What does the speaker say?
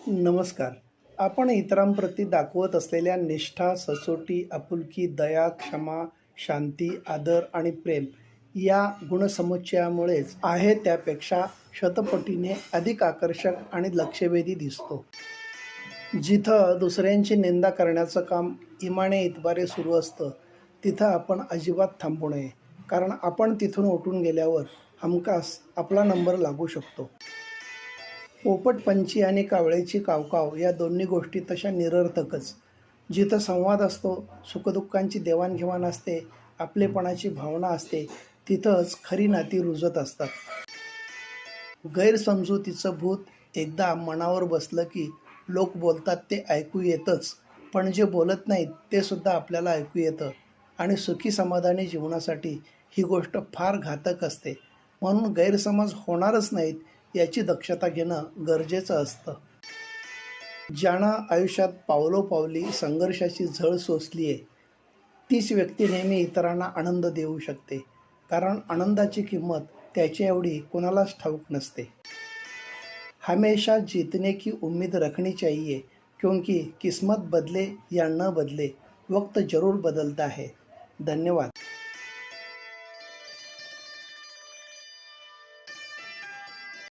नमस्कार. आपण इतरांप्रती दाखवत असलेल्या निष्ठा, सचोटी, आपुलकी, दया, क्षमा, शांती, आदर आणि प्रेम या गुणसमुच्चयामुळेच आहे त्यापेक्षा शतपटीने अधिक आकर्षक आणि लक्षवेधी दिसतो. जिथं दुसऱ्यांची निंदा करण्याचं काम इमाने इतबारे सुरू असतं, तिथं आपण अजिबात थांबू नये. कारण आपण तिथून उठून गेल्यावर हमखास आपला नंबर लागू शकतो. पोपटपंची आणि कावळ्याची कावकाव या दोन्ही गोष्टी तशा निरर्थकच. जिथं संवाद असतो, सुखदुःखांची देवाणघेवाण असते, आपलेपणाची भावना असते, तिथंच खरी नाती रुजत असतात. गैरसमजुतीचं भूत एकदा मनावर बसलं की लोक बोलतात ते ऐकू येतंच, पण जे बोलत नाहीत ते सुद्धा आपल्याला ऐकू येतं. आणि सुखी समाधानी जीवनासाठी ही गोष्ट फार घातक असते. म्हणून गैरसमज होणारच नाहीत याची दक्षता घेणं गरजेचं असतं. ज्यानं आयुष्यात पावलोपावली संघर्षाची झळ सोसली आहे, तीच व्यक्ती नेहमी इतरांना आनंद देऊ शकते. कारण आनंदाची किंमत त्याच्या एवढी कोणालाच ठाऊक नसते. हमेशा जीतने की उम्मीद रखनी चाहिए, क्योंकि किस्मत बदले या न बदले, वक्त जरूर बदलता है. धन्यवाद.